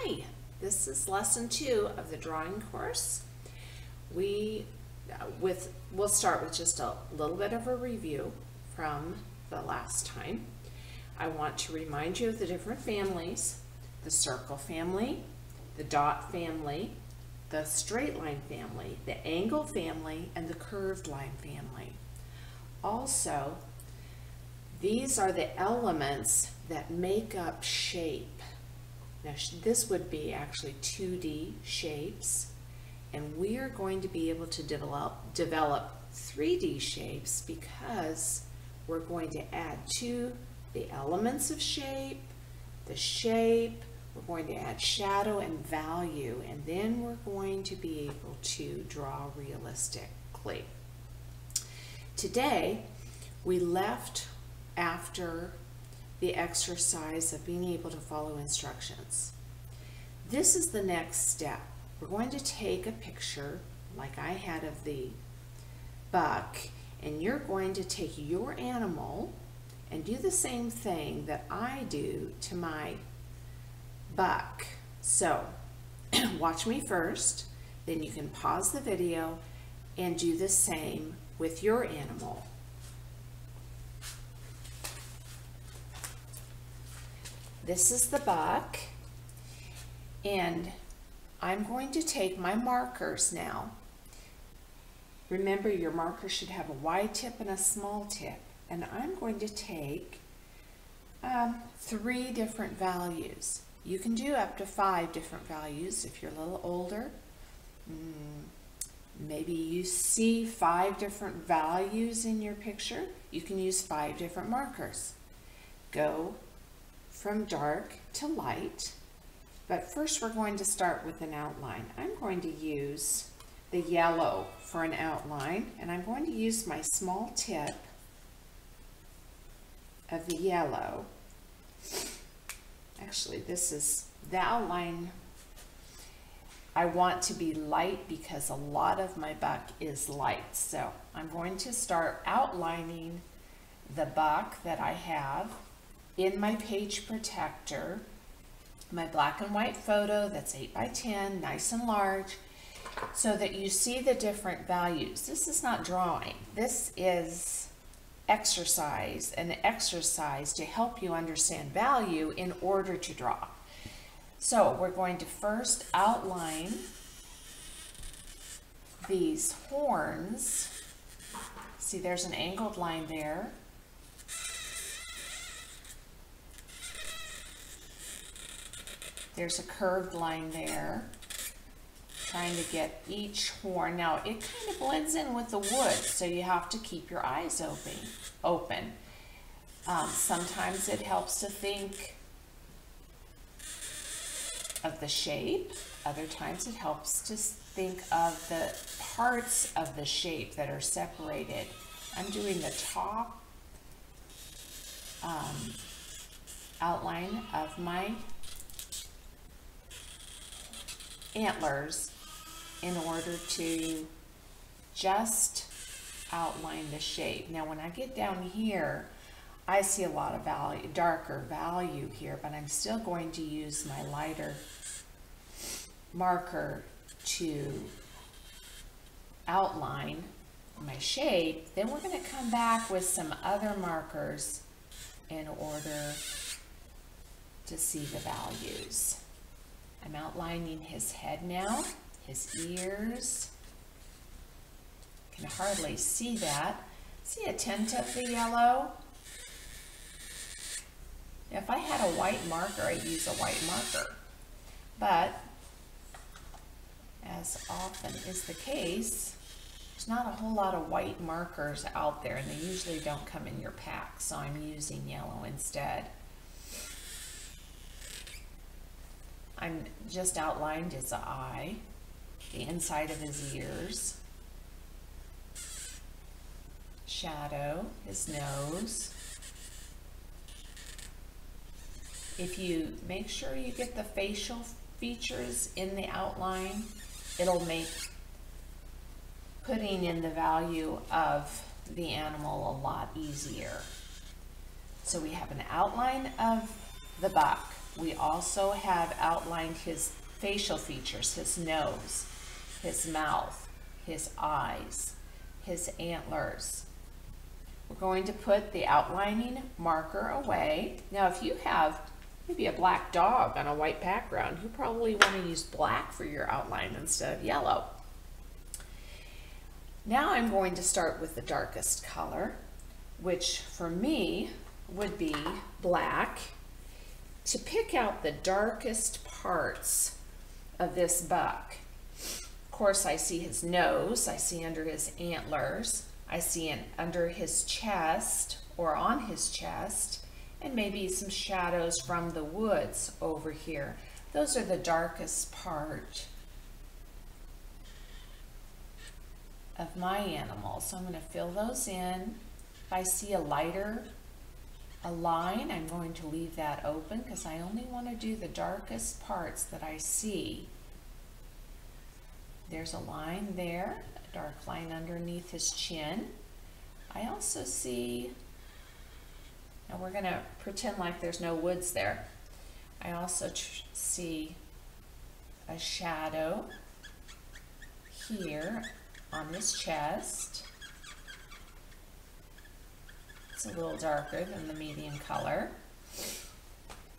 Hi, this is lesson 2 of the drawing course. We'll start with just a little bit of a review from the last time. I want to remind you of the different families: the circle family, the dot family, the straight line family, the angle family, and the curved line family. Also, these are the elements that make up shape. Now this would be actually 2D shapes, and we are going to be able to develop 3D shapes because we're going to add to the elements of shape, the shape, we're going to add shadow and value, and then we're going to be able to draw realistically. Today, we left after the exercise of being able to follow instructions. This is the next step. We're going to take a picture like I had of the buck, and you're going to take your animal and do the same thing that I do to my buck. So watch me first, then you can pause the video and do the same with your animal. This is the buck, and I'm going to take my markers now. Remember, your marker should have a wide tip and a small tip, and I'm going to take 3 different values. You can do up to 5 different values if you're a little older. Maybe you see 5 different values in your picture. You can use 5 different markers. Go from dark to light, but first we're going to start with an outline. I'm going to use the yellow for an outline, and I'm going to use my small tip of the yellow. Actually, this is the outline. I want to be light because a lot of my buck is light. So I'm going to start outlining the buck that I have in my page protector, my black and white photo that's 8 by 10, nice and large, so that you see the different values. This is not drawing. This is exercise, an exercise to help you understand value in order to draw. So we're going to first outline these horns. See, there's an angled line there. There's a curved line there. Trying to get each horn. Now, it kind of blends in with the wood, so you have to keep your eyes open. Sometimes it helps to think of the shape. Other times it helps to think of the parts of the shape that are separated. I'm doing the top outline of my antlers in order to just outline the shape. Now when I get down here, I see a lot of value, darker value here, but I'm still going to use my lighter marker to outline my shape. Then we're going to come back with some other markers in order to see the values. I'm outlining his head now, his ears. Can hardly see that. See a tint of the yellow? If I had a white marker, I'd use a white marker. But, as often is the case, there's not a whole lot of white markers out there, and they usually don't come in your pack, so I'm using yellow instead. I'm just outlined his eye, the inside of his ears, shadow, his nose. If you make sure you get the facial features in the outline, it'll make putting in the value of the animal a lot easier. So we have an outline of the buck. We also have outlined his facial features, his nose, his mouth, his eyes, his antlers. We're going to put the outlining marker away. Now, if you have maybe a black dog on a white background, you probably want to use black for your outline instead of yellow. Now I'm going to start with the darkest color, which for me would be black, to pick out the darkest parts of this buck. Of course, I see his nose, I see under his antlers, I see under his chest or on his chest, and maybe some shadows from the woods over here. Those are the darkest part of my animal. So I'm going to fill those in. If I see a line, I'm going to leave that open because I only want to do the darkest parts that I see. There's a line there, a dark line underneath his chin. I also see, now we're going to pretend like there's no woods there. I also see a shadow here on his chest. It's a little darker than the medium color.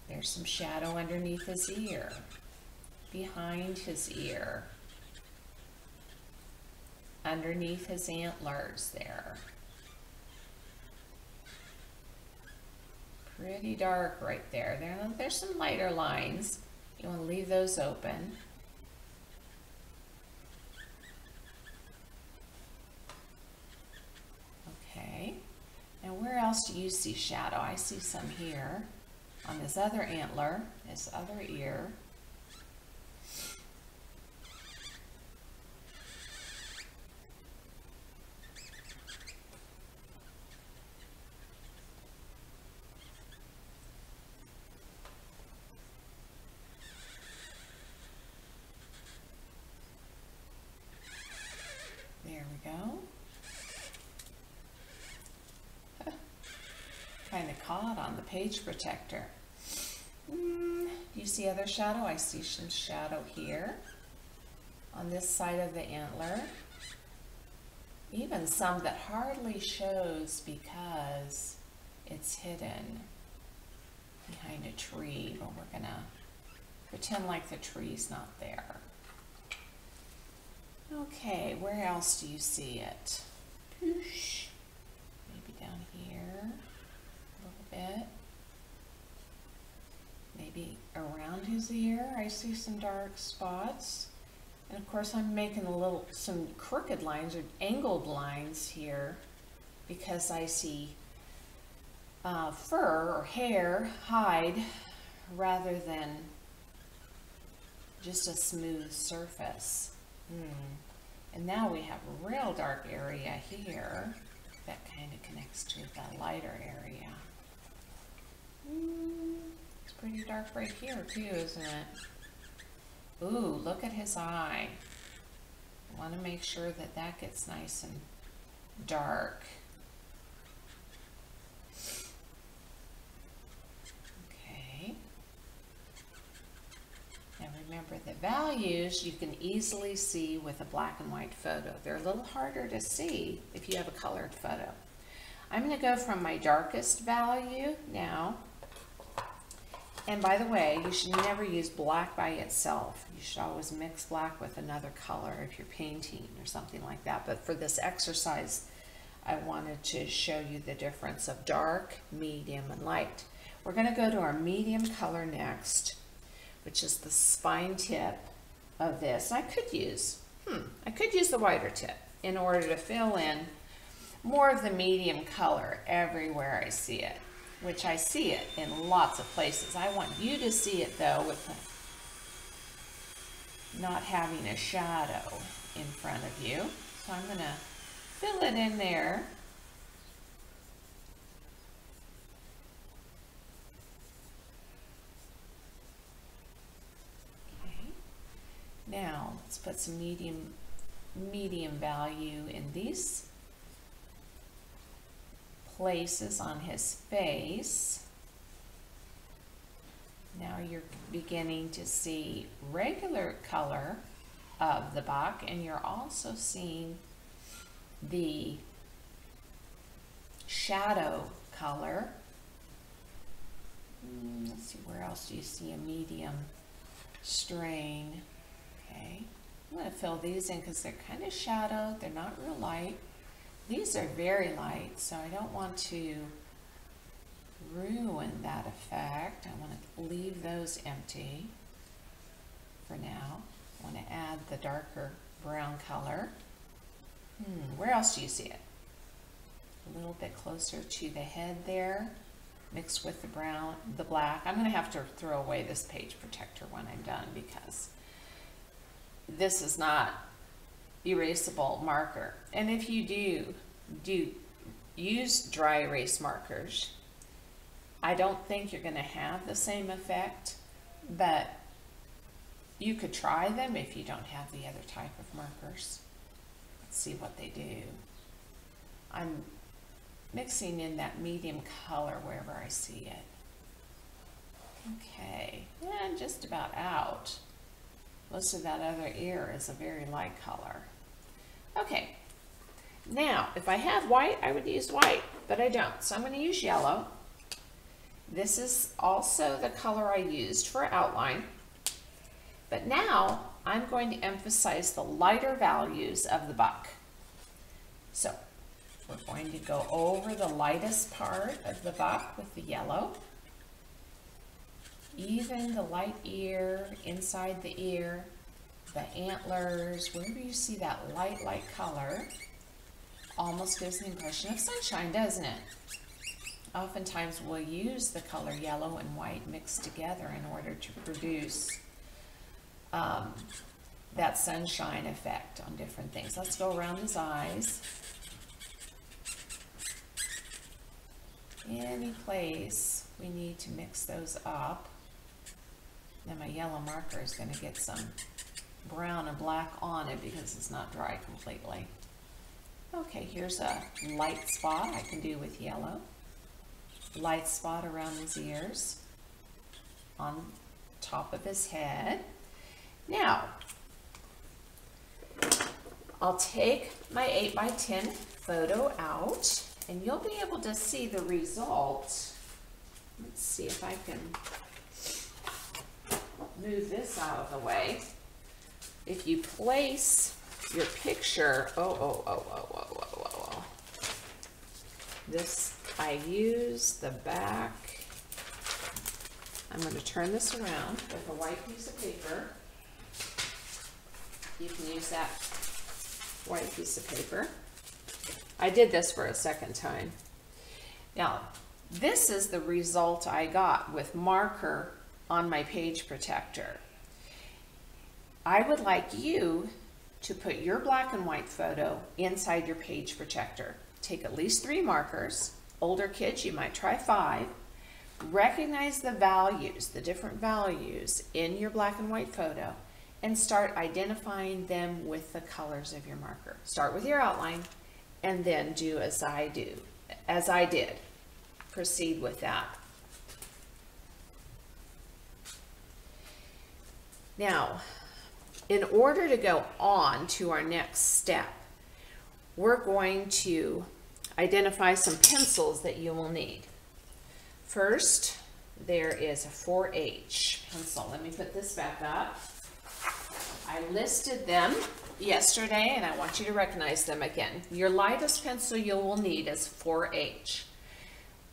There's some shadow underneath his ear, behind his ear, underneath his antlers there. Pretty dark right there. There's some lighter lines. You want to leave those open. Okay. Now where else do you see shadow? I see some here on his other antler, his other ear. There we go. Kind of caught on the page protector. Do you see other shadow? I see some shadow here on this side of the antler. Even some that hardly shows because it's hidden behind a tree, but we're gonna pretend like the tree's not there. Okay, where else do you see it? Poosh. Maybe down here a little bit. Maybe around his ear, I see some dark spots. And of course I'm making some crooked lines or angled lines here because I see fur or hair, hide, rather than just a smooth surface. And now we have a real dark area here that kind of connects to the lighter area. It's pretty dark right here too, isn't it? Ooh, look at his eye. I want to make sure that that gets nice and dark. Okay. Now remember, the values you can easily see with a black and white photo. They're a little harder to see if you have a colored photo. I'm going to go from my darkest value now. And by the way, you should never use black by itself. You should always mix black with another color if you're painting or something like that. But for this exercise, I wanted to show you the difference of dark, medium, and light. We're going to go to our medium color next, which is the spine tip of this. I could use the whiter tip in order to fill in more of the medium color everywhere I see it, which I see it in lots of places. I want you to see it though with not having a shadow in front of you. So I'm going to fill it in there. Okay. Now let's put some medium value in these places on his face. Now you're beginning to see regular color of the buck, and you're also seeing the shadow color. Let's see, where else do you see a medium strain? Okay, I'm going to fill these in because they're kind of shadowed. They're not real light. These are very light, so I don't want to ruin that effect. I want to leave those empty for now. I want to add the darker brown color. Where else do you see it? A little bit closer to the head there, mixed with the brown, the black. I'm going to have to throw away this page protector when I'm done because this is not erasable marker. And if you do use dry erase markers, I don't think you're going to have the same effect, but you could try them if you don't have the other type of markers. Let's see what they do. I'm mixing in that medium color wherever I see it. Okay, and just about out. Most of that other ear is a very light color. Okay, now if I had white, I would use white, but I don't, so I'm going to use yellow. This is also the color I used for outline, but now I'm going to emphasize the lighter values of the buck. So we're going to go over the lightest part of the buck with the yellow. Even the light ear, inside the ear, the antlers, wherever you see that light color, almost gives an impression of sunshine, doesn't it? Oftentimes we'll use the color yellow and white mixed together in order to produce that sunshine effect on different things. Let's go around his eyes. Any place we need to mix those up. Then my yellow marker is going to get some brown and black on it because it's not dry completely. Okay, here's a light spot I can do with yellow. Light spot around his ears, on top of his head. Now, I'll take my 8x10 photo out, and you'll be able to see the result. Let's see if I can move this out of the way. If you place your picture, this, I use the back. I'm going to turn this around with a white piece of paper. You can use that white piece of paper. I did this for a second time. Now, this is the result I got with marker on my page protector. I would like you to put your black and white photo inside your page protector. Take at least 3 markers. Older kids, you might try 5. Recognize the values, the different values in your black and white photo, and start identifying them with the colors of your marker. Start with your outline and then do as I did. Proceed with that. Now, in order to go on to our next step, we're going to identify some pencils that you will need. First, there is a 4H pencil. Let me put this back up. I listed them yesterday, and I want you to recognize them again. Your lightest pencil you will need is 4H.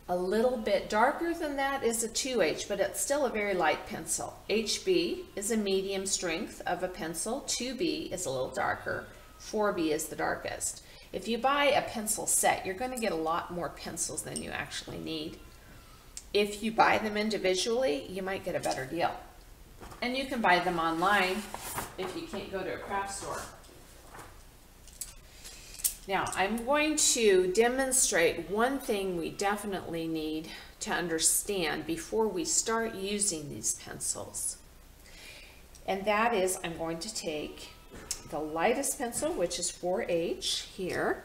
A little bit darker than that is a 2H, but it's still a very light pencil. HB is a medium strength of a pencil. 2B is a little darker. 4B is the darkest. If you buy a pencil set, you're going to get a lot more pencils than you actually need. If you buy them individually, you might get a better deal. And you can buy them online if you can't go to a craft store. Now, I'm going to demonstrate one thing we definitely need to understand before we start using these pencils. And that is, I'm going to take the lightest pencil, which is 4H here,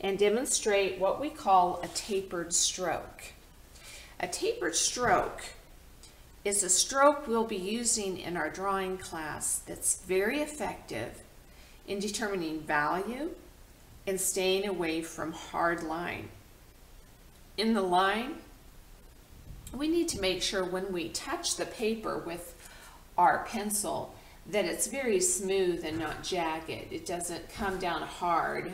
and demonstrate what we call a tapered stroke. A tapered stroke is a stroke we'll be using in our drawing class that's very effective in determining value and staying away from hard line. In the line, we need to make sure when we touch the paper with our pencil that it's very smooth and not jagged. It doesn't come down hard.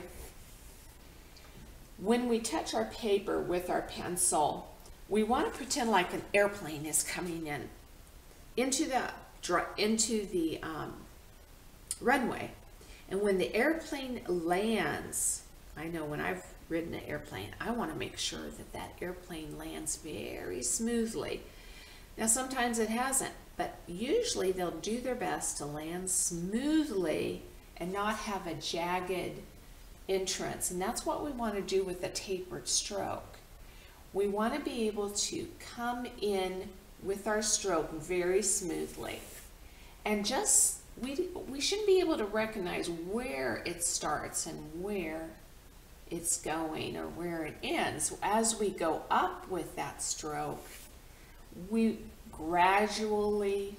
When we touch our paper with our pencil, we want to pretend like an airplane is coming into the runway. And when the airplane lands, I know when I've ridden an airplane, I want to make sure that that airplane lands very smoothly. Now sometimes it hasn't, but usually they'll do their best to land smoothly and not have a jagged entrance. And that's what we want to do with a tapered stroke. We want to be able to come in with our stroke very smoothly. And just, we should be able to recognize where it starts and where it's going or where it ends. As we go up with that stroke, we gradually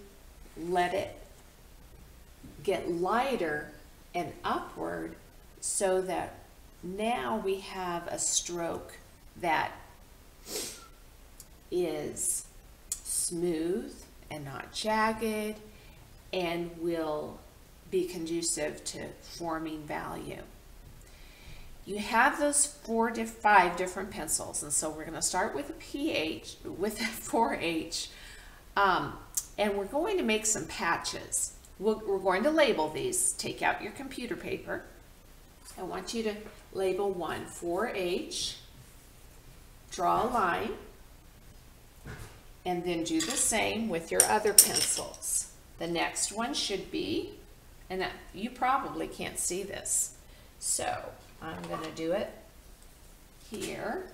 let it get lighter and upward so that now we have a stroke that is smooth and not jagged and will be conducive to forming value. You have those 5 different pencils, and so we're going to start with a 4H, and we're going to make some patches. We're going to label these. Take out your computer paper. I want you to label one 4H, draw a line, and then do the same with your other pencils. The next one should be, and you probably can't see this, so I'm going to do it here,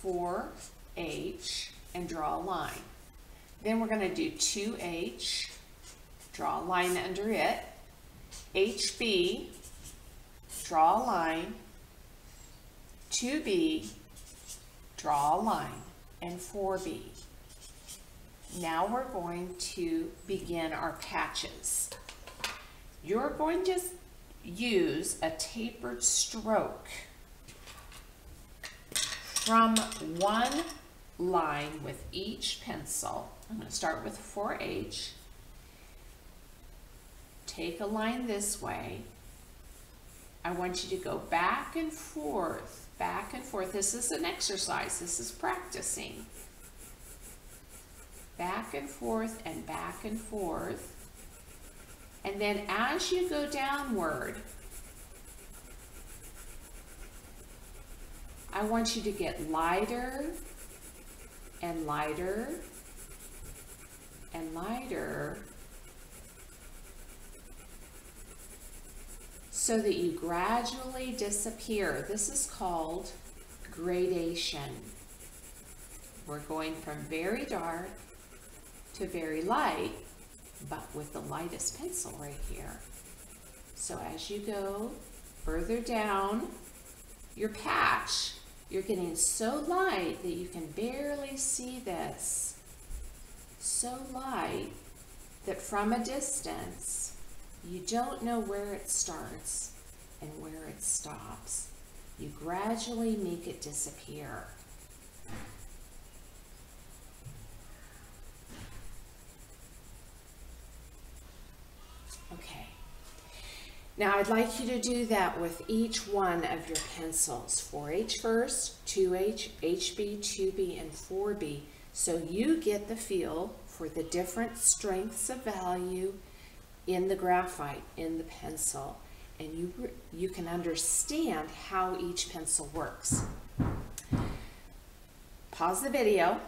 4H, and draw a line. Then we're going to do 2H, draw a line under it, HB, draw a line, 2B, draw a line, and 4B. Now we're going to begin our patches. You're going to use a tapered stroke from one line with each pencil. I'm going to start with 4H. Take a line this way. I want you to go back and forth, back and forth. This is an exercise. This is practicing. Back and forth and back and forth. And then as you go downward, I want you to get lighter and lighter and lighter so that you gradually disappear. This is called gradation. We're going from very dark to very light, but with the lightest pencil right here. So as you go further down your patch, you're getting so light that you can barely see this. So light that from a distance, you don't know where it starts and where it stops. You gradually make it disappear. Okay. Now I'd like you to do that with each one of your pencils. 4H first, 2H, HB, 2B, and 4B. So you get the feel for the different strengths of value in the graphite, in the pencil, and you can understand how each pencil works. Pause the video.